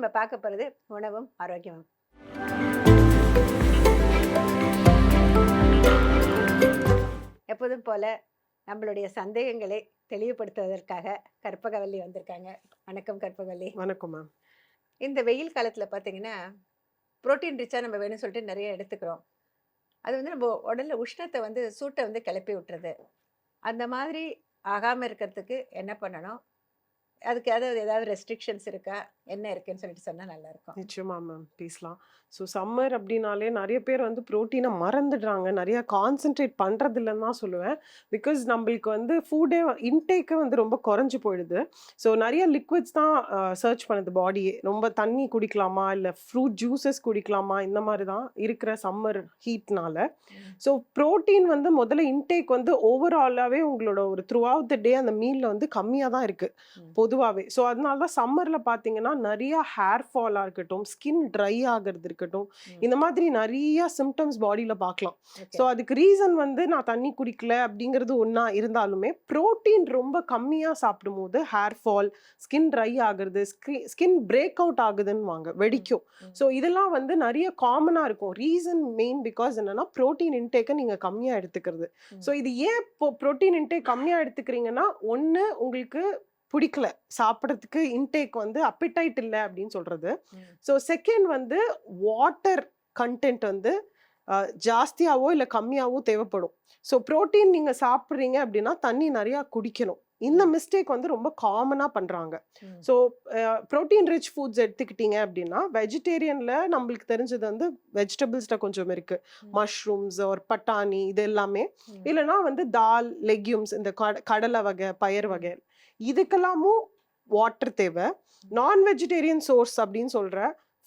நம்ம பார்க்க போறது உணவும் ஆரோக்கியமும். எப்போதும் போல நம்மளுடைய சந்தேகங்களை தெளிவுபடுத்துவதற்காக கற்பகவல்லி வந்திருக்காங்க. வணக்கம் கற்பகவல்லி. வணக்கம் மேம். இந்த வெயில் காலத்துல பாத்தீங்கன்னா புரோட்டீன் ரிச்சா நம்ம வேணும்னு சொல்லிட்டு நிறைய எடுத்துக்கிறோம். அது வந்து நம்ம உடல்ல உஷ்ணத்தை வந்து சூட்டை வந்து கிளப்பி விட்டுறது. அந்த மாதிரி ஆகாம இருக்கிறதுக்கு என்ன பண்ணணும்? அதுக்கு ஏதாவது ரெஸ்ட்ரிக்ஷன்ஸ் இருக்கா? என்ன இருக்குன்னு சொல்லிட்டு சொன்னா நல்லா இருக்கும். நிச்சயமா மேம் பேசலாம். ஸோ சம்மர் அப்படின்னாலே நிறைய பேர் வந்து புரோட்டீனை மறந்துடுறாங்க. நிறைய கான்சென்ட்ரேட் பண்ணுறது இல்லைன்னு தான் சொல்லுவேன். பிகாஸ் நம்மளுக்கு வந்து ஃபுட்டே இன்டேக்கே வந்து ரொம்ப குறைஞ்சி போயிடுது. ஸோ நிறைய லிக்விட்ஸ் தான் சர்ச் பண்ணுது பாடியே. ரொம்ப தண்ணி குடிக்கலாமா இல்லை ஃப்ரூட் ஜூஸஸ் குடிக்கலாமா இந்த மாதிரி தான் இருக்கிற சம்மர் ஹீட்னால. ஸோ ப்ரோட்டீன் வந்து முதல்ல இன்டேக் வந்து ஓவராலாகவே உங்களோட ஒரு த்ரூ அவுட் த டே அந்த மீலில் வந்து கம்மியாக தான் இருக்குது பொதுவாகவே. ஸோ அதனால தான் சம்மரில் பார்த்தீங்கன்னா நிறைய ஹேர் ஃபாலாக இருக்கட்டும், ஸ்கின் ட்ரை ஆகிறது இருக்கட்டும், இந்த மாதிரி நிறைய சிம்டம்ஸ் பாடியில் பார்க்கலாம். ஸோ அதுக்கு ரீசன் வந்து நான் தண்ணி குடிக்கல அப்படிங்கிறது ஒன்றா இருந்தாலுமே ப்ரோட்டீன் ரொம்ப கம்மியாக சாப்பிடும்போது ஹேர் ஃபால், ஸ்கின் ட்ரை ஆகுறது, ஸ்கின் பிரேக் அவுட் ஆகுதுன்னு வாங்க வெடிக்கும். ஸோ இதெல்லாம் வந்து நிறைய காமனாக இருக்கும். ரீசன் மெயின் பிகாஸ் என்னன்னா ப்ரோட்டீன் இன்டேக்கை நீங்கள் கம்மியாக எடுத்துக்கிறது. ஸோ இது ஏன் இப்போ ப்ரோட்டீன் இன்டேக் கம்மியாக எடுத்துக்கிறீங்கன்னா, ஒன்று உங்களுக்கு பிடிக்கல சாப்பிட்றதுக்கு, இன்டேக் வந்து அப்பிடைட் இல்லை அப்படின்னு சொல்றது. ஸோ செகண்ட் வந்து வாட்டர் கண்டென்ட் வந்து ஜாஸ்தியாவோ இல்லை கம்மியாவோ தேவைப்படும். ஸோ ப்ரோட்டீன் நீங்கள் சாப்பிட்றீங்க அப்படின்னா தண்ணி நிறையா குடிக்கணும். இந்த மிஸ்டேக் வந்து ரொம்ப காமனாக பண்ணுறாங்க. ஸோ ப்ரோட்டீன் ரிச் ஃபுட்ஸ் எடுத்துக்கிட்டீங்க அப்படின்னா வெஜிடேரியனில் நம்மளுக்கு தெரிஞ்சது வந்து வெஜிடபிள்ஸில் கொஞ்சம் இருக்குது. மஷ்ரூம்ஸ் ஒரு பட்டாணி இது எல்லாமே. இல்லைனா வந்து தால், லெக்யூம்ஸ், இந்த கடலை வகை, பயர் வகை, இதுக்கெல்லாமும் வாட்டர் தேவை. நான் வெஜிடேரியன் சோர்ஸ் அப்படின்னு சொல்கிற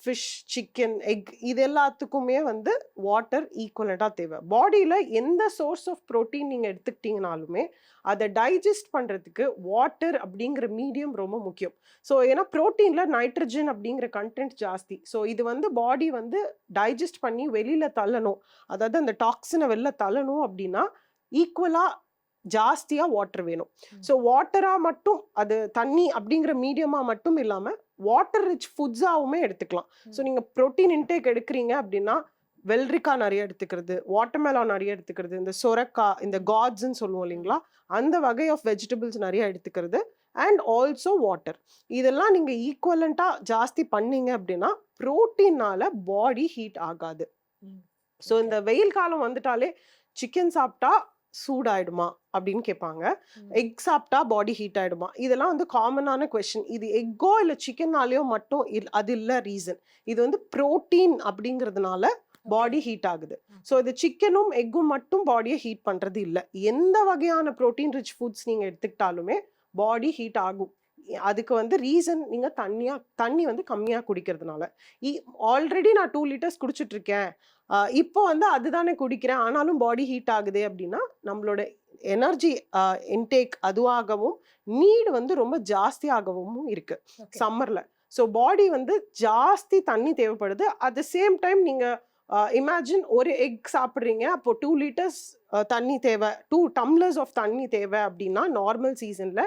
ஃபிஷ், சிக்கன், எக் இது எல்லாத்துக்குமே வந்து வாட்டர் ஈக்குவலண்டாக தேவை. பாடியில் எந்த சோர்ஸ் ஆஃப் ப்ரோட்டீன் நீங்கள் எடுத்துக்கிட்டீங்கனாலுமே அதை டைஜஸ்ட் பண்ணுறதுக்கு வாட்டர் அப்படிங்கிற மீடியம் ரொம்ப முக்கியம். ஸோ ஏன்னா ப்ரோட்டீனில் நைட்ரஜன் அப்படிங்கிற கண்டென்ட் ஜாஸ்தி. ஸோ இது வந்து பாடி வந்து டைஜஸ்ட் பண்ணி வெளியில் தள்ளணும், அதாவது அந்த டாக்ஸினை வெளில தள்ளணும் அப்படின்னா ஈக்குவலாக ஜாஸ்தியாக வாட்டர் வேணும். ஸோ வாட்டராக மட்டும், அது தண்ணி அப்படிங்கிற மீடியமாக மட்டும் இல்லாமல் வாட்டர் ரிச் ஃபுட்ஸாகவுமே எடுத்துக்கலாம். ஸோ நீங்கள் ப்ரோட்டீன் இன்டேக் எடுக்கிறீங்க அப்படின்னா வெள்ளரிக்காய் நிறைய எடுத்துக்கிறது, வாட்டர்மெலான் நிறைய எடுத்துக்கிறது, இந்த சொரக்காய், இந்த காட்ஸ்ன்னு சொல்லுவோம் இல்லைங்களா, அந்த வகை ஆஃப் வெஜிடபிள்ஸ் நிறைய எடுத்துக்கிறது, அண்ட் ஆல்சோ வாட்டர். இதெல்லாம் நீங்கள் ஈக்குவலண்ட்டாக ஜாஸ்தி பண்ணீங்க அப்படின்னா ப்ரோட்டீனால பாடி ஹீட் ஆகாது. ஸோ இந்த வெயில் காலம் வந்துட்டாலே சிக்கன் சாப்பிட்டா சூடாயிடுமா அப்படின்னு கேட்பாங்க. எக் சாப்பிட்டா பாடி ஹீட் ஆயிடுமா? இதெல்லாம் வந்து காமனான கொஸ்டின். இது எக்கோ இல்லை சிக்கன்னாலேயோ மட்டும் அது இல்லை ரீசன். இது வந்து ப்ரோட்டீன் அப்படிங்கிறதுனால பாடி ஹீட் ஆகுது. ஸோ இது சிக்கனும் எக்கும் மட்டும் பாடியை ஹீட் பண்ணுறது இல்லை. எந்த வகையான ப்ரோட்டீன் ரிச் ஃபுட்ஸ் நீங்கள் எடுத்துக்கிட்டாலுமே பாடி ஹீட் ஆகும். அதுக்கு வந்து ரீசன் நீங்கள் தண்ணி வந்து கம்மியாக குடிக்கிறதுனால. ஆல்ரெடி நான் 2 லிட்டர்ஸ் குடிச்சிட்டு இருக்கேன், இப்போ வந்து அதுதானே குடிக்கிறேன், ஆனாலும் பாடி ஹீட் ஆகுது அப்படின்னா நம்மளோட எனர்ஜி இன்டேக் அதுவாகவும் நீடு வந்து ரொம்ப ஜாஸ்தியாகவும் இருக்கு சம்மர்ல. ஸோ பாடி வந்து ஜாஸ்தி தண்ணி தேவைப்படுது. அட் த சேம் டைம் நீங்கள் இமேஜின் ஒரு எக் சாப்பிட்றீங்க, அப்போ 2 லிட்டர்ஸ் தண்ணி தேவை, 2 டம்ளர்ஸ் ஆஃப் தண்ணி தேவை அப்படின்னா நார்மல் சீசன்ல,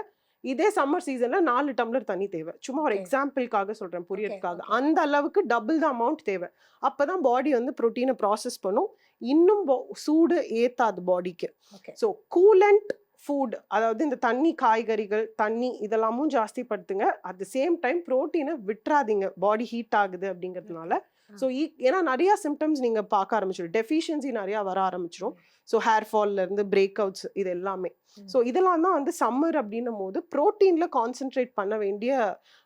இதே சம்மர் சீசன்ல 4 டம்ளர் தண்ணி தேவை. சும்மா ஒரு எக்ஸாம்பிளுக்காக சொல்றேன், புரியறதுக்காக. அந்த அளவுக்கு டபுள் த அமௌண்ட் தேவை. அப்பதான் பாடி வந்து ப்ரோட்டீனை ப்ராசஸ் பண்ணும். இன்னும் சூடு ஏத்தாது பாடிக்கு. ஸோ கூலண்ட் ஃபுட், அதாவது இந்த தண்ணி, காய்கறிகள், தண்ணி இதெல்லாமும் ஜாஸ்தி படுத்துங்க. அட் த சேம் டைம் ப்ரோட்டீனை விட்டுறாதீங்க, பாடி ஹீட் ஆகுது அப்படிங்கிறதுனால. ஸோ ஏன்னா நிறைய சிம்டம்ஸ் நீங்க பார்க்க ஆரம்பிச்சிடும், டெஃபிஷியன்சி நிறைய வர ஆரம்பிச்சிடும். ஸோ ஹேர் ஃபால்ல இருந்து பிரேக் அவுட்ஸ் இது எல்லாமே. ஸோ இதெல்லாம் தான் வந்து சம்மர் அப்படின்னும் போது ப்ரோட்டீன்ல கான்சென்ட்ரேட் பண்ண வேண்டிய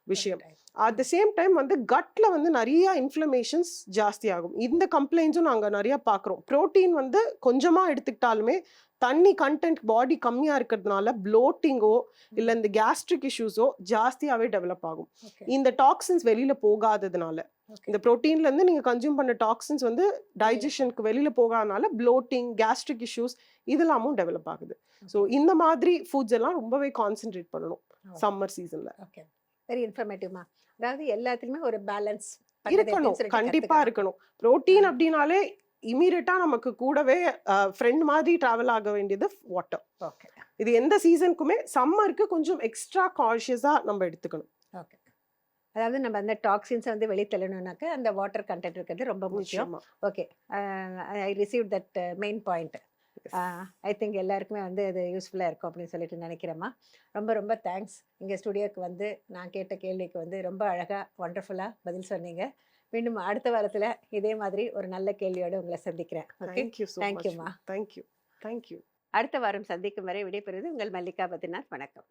விஷயம். அட் த சேம் டைம் வந்து கட்ல வந்து நிறைய இன்ஃப்ளமேஷன்ஸ் ஜாஸ்தி ஆகும். இந்த கம்ப்ளைண்ட்ஸும் நாங்கள் நிறைய பார்க்குறோம். ப்ரோட்டீன் வந்து கொஞ்சமாக எடுத்துக்கிட்டாலுமே தண்ணி கண்டென்ட் பாடி கம்மியாக இருக்கிறதுனால ப்ளோட்டிங்கோ இல்லை இந்த கேஸ்ட்ரிக் இஷ்யூஸோ ஜாஸ்தியாகவே டெவலப் ஆகும். இந்த டாக்ஸின்ஸ் வெளியில் போகாததுனால, இந்த ப்ரோட்டீன்ல இருந்து நீங்க கன்சியூம் பண்ண டாக்ஸின்ஸ் வந்து டைஜஷனுக்கு வெளியில போகாதனால ப்ளோட்டிங், கேஸ்ட்ரிக் இஷ்யூஸ் இதெல்லாமும் டெவலப் ஆகுது. ஸோ இந்த மாதிரி ஃபுட்ஸ் எல்லாம் ரொம்பவே கான்சென்ட்ரேட் பண்ணணும் சம்மர் சீசன்ல. வெரி இன்ஃபர்மேட்டிவ்மா. அதாவது எல்லாத்துலயுமே ஒரு பேலன்ஸ் இருக்கணும், கண்டிப்பா இருக்கணும். ப்ரோட்டீன் அப்படின்னாலே இமீடியட்டா நமக்கு கூடவே ஃப்ரெண்ட் மாதிரி டிராவல் ஆக வேண்டியது வாட்டர். இது எந்த சீசனுக்குமே சம்மருக்கு கொஞ்சம் எக்ஸ்ட்ரா கான்ஷியஸா நம்ம எடுத்துக்கணும். அதாவது நம்ம அந்த டாக்ஸின்ஸை வந்து வெளித்தள்ளணும்னாக்க அந்த வாட்டர் கண்டென்ட் இருக்கிறது ரொம்ப முக்கியம். நிச்சயமா. Okay. I receive that main point. Yes. I think எல்லாருக்குமே வந்து அது யூஸ்ஃபுல்லாக இருக்கும் அப்படின்னு சொல்லிட்டு நினைக்கிறேம்மா. ரொம்ப ரொம்ப தேங்க்ஸ். இங்கே ஸ்டுடியோக்கு வந்து நான் கேட்ட கேள்விக்கு வந்து ரொம்ப அழகாக ஒண்டர்ஃபுல்லாக பதில் சொன்னீங்க. மீண்டும் அடுத்த வாரத்தில் இதே மாதிரி ஒரு நல்ல கேள்வியோடு உங்களை சந்திக்கிறேன். Okay. Thank you so much. தேங்க்யூம்மா. Thank you. Thank you. அடுத்த வாரம் சந்திக்கும் வரை விடைபெறுவது உங்கள் மல்லிகா பத்ரிநாத். வணக்கம்.